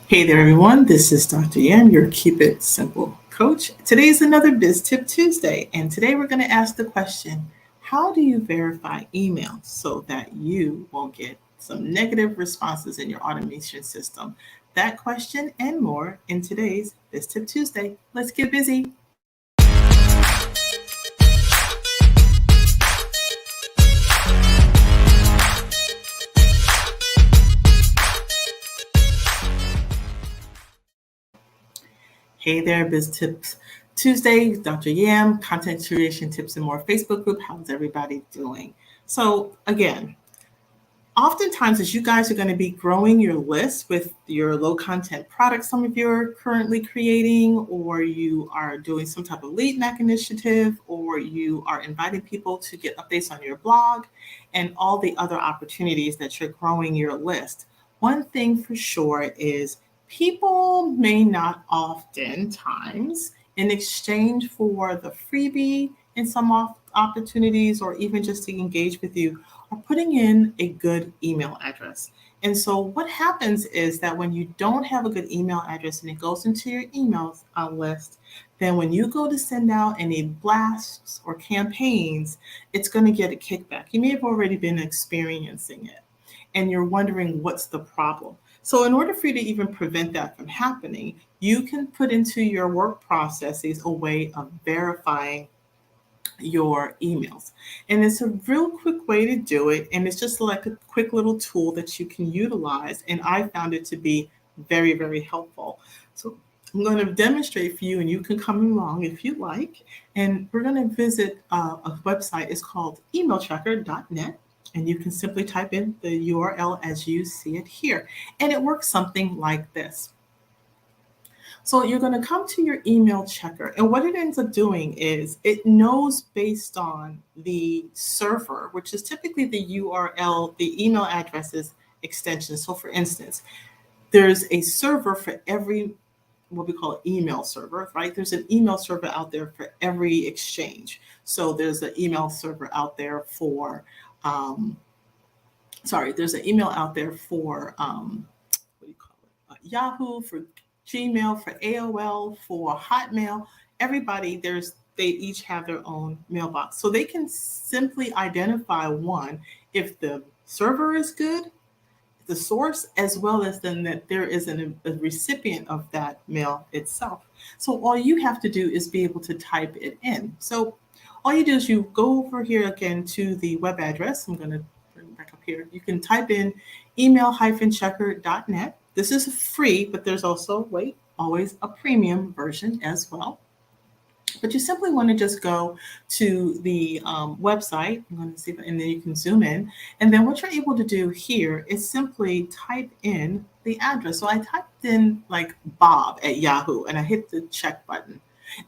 Hey there, everyone. This is Dr. Yan, your Keep It Simple coach. Today is another Biz Tip Tuesday, and today we're going to ask the question: how do you verify emails so that you won't get some negative responses in your automation system? That question and more in today's Biz Tip Tuesday. Let's get busy. Hey there, Biz Tips Tuesday, Dr. Yam, content creation tips and more Facebook group. How's everybody doing? So, again, oftentimes as you guys are going to be growing your list with your low content products, some of you are currently creating, or you are doing some type of lead magnet initiative, or you are inviting people to get updates on your blog and all the other opportunities that you're growing your list. One thing for sure is people may not oftentimes, in exchange for the freebie in some opportunities, or even just to engage with you, are putting in a good email address. And so what happens is that when you don't have a good email address and it goes into your email list, then when you go to send out any blasts or campaigns, it's going to get a kickback. You may have already been experiencing it and you're wondering what's the problem. So in order for you to even prevent that from happening, you can put into your work processes a way of verifying your emails. And it's a real quick way to do it. And it's just like a quick little tool that you can utilize. And I found it to be very, very helpful. So I'm going to demonstrate for you, and you can come along if you like. And we're going to visit a website. It's called emailchecker.net. And you can simply type in the URL as you see it here. And it works something like this. So you're going to come to your email checker, and what it ends up doing is it knows based on the server, which is typically the URL, the email addresses extension. So for instance, there's a server for every what we call email server, right? There's an email server out there for every exchange. So there's an email server out there for, there's an email out there for, what do you call it? Yahoo, for Gmail, for AOL, for Hotmail. Everybody, they each have their own mailbox. So they can simply identify one, if the server is good, the source, as well as then that there is a recipient of that mail itself. So all you have to do is be able to type it in. So all you do is you go over here again to the web address. I'm going to bring it back up here. You can type in email-checker.net. This is free, but there's also, always a premium version as well. But you simply want to just go to the website. I'm going to see if, and then you can zoom in. And then what you're able to do here is simply type in the address. So I typed in like Bob at Yahoo, and I hit the check button.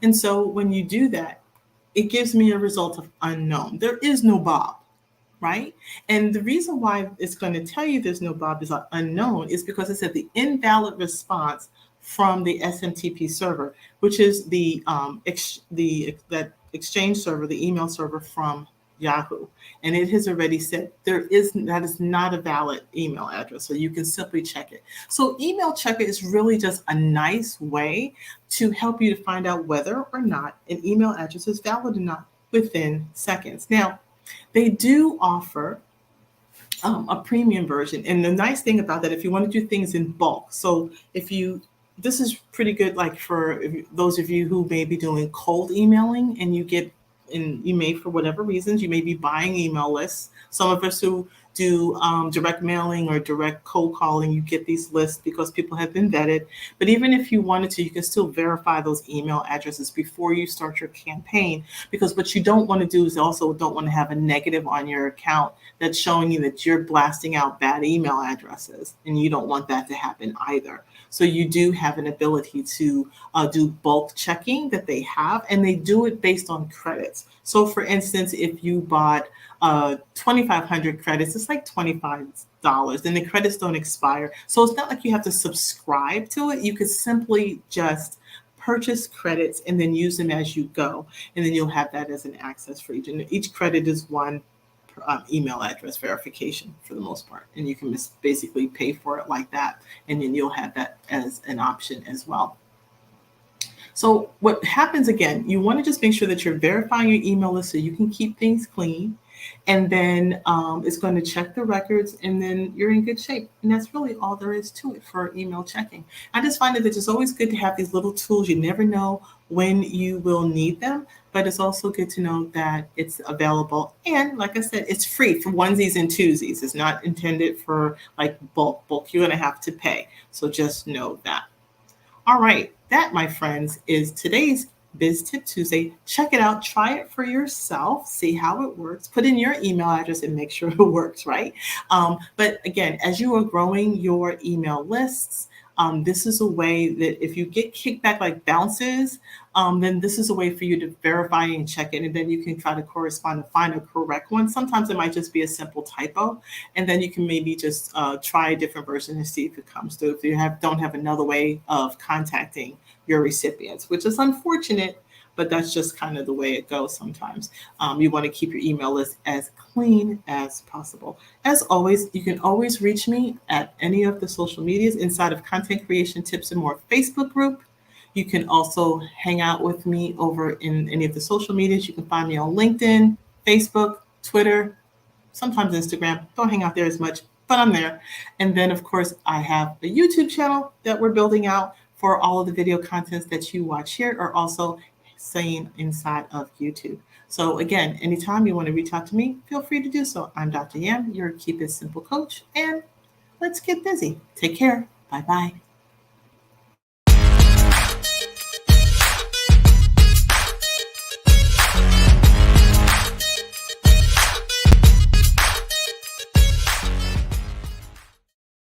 And so when you do that, it gives me a result of unknown. There is no Bob, right? And the reason why it's going to tell you there's no Bob is unknown is because it said the invalid response from the SMTP server, which is that exchange server, the email server from Yahoo. And it has already said that is not a valid email address. So you can simply check it. So email checker is really just a nice way to help you to find out whether or not an email address is valid or not within seconds. Now, they do offer a premium version. And the nice thing about that, if you want to do things in bulk, so this is pretty good, like for those of you who may be doing cold emailing, and you may, for whatever reasons, you may be buying email lists. Some of us who do direct mailing or direct cold calling, you get these lists because people have been vetted. But even if you wanted to, you can still verify those email addresses before you start your campaign, because what you don't want to do is also don't want to have a negative on your account that's showing you that you're blasting out bad email addresses, and you don't want that to happen either. So you do have an ability to do bulk checking that they have, and they do it based on credits. So for instance, if you bought 2,500 credits, it's like $25, and the credits don't expire. So it's not like you have to subscribe to it. You could simply just purchase credits and then use them as you go. And then you'll have that as an access for each. And each credit is $1 email address verification for the most part. And you can just basically pay for it like that. And then you'll have that as an option as well. So what happens again, you want to just make sure that you're verifying your email list so you can keep things clean. And then it's going to check the records and then you're in good shape. And that's really all there is to it for email checking. I just find that it's always good to have these little tools. You never know when you will need them, but it's also good to know that it's available. And like I said, it's free for onesies and twosies. It's not intended for like bulk. You're going to have to pay. So just know that. All right, that, my friends, is today's Biz Tip Tuesday. Check it out, try it for yourself, see how it works, put in your email address and make sure it works, right? But again, as you are growing your email lists, this is a way that if you get kickback like bounces, then this is a way for you to verify and check it. And then you can try to correspond and find a correct one. Sometimes it might just be a simple typo. And then you can maybe just try a different version and see if it comes through. If you don't have another way of contacting your recipients, which is unfortunate, but that's just kind of the way it goes sometimes. You want to keep your email list as clean as possible. As always, you can always reach me at any of the social medias inside of Content Creation Tips and More Facebook group. You can also hang out with me over in any of the social medias. You can find me on LinkedIn, Facebook, Twitter, sometimes Instagram. Don't hang out there as much, but I'm there. And then, of course, I have a YouTube channel that we're building out for all of the video contents that you watch here are also seen inside of YouTube. So again, anytime you want to reach out to me, feel free to do so. I'm Dr. Yam, your Keep It Simple coach, and let's get busy. Take care. Bye-bye.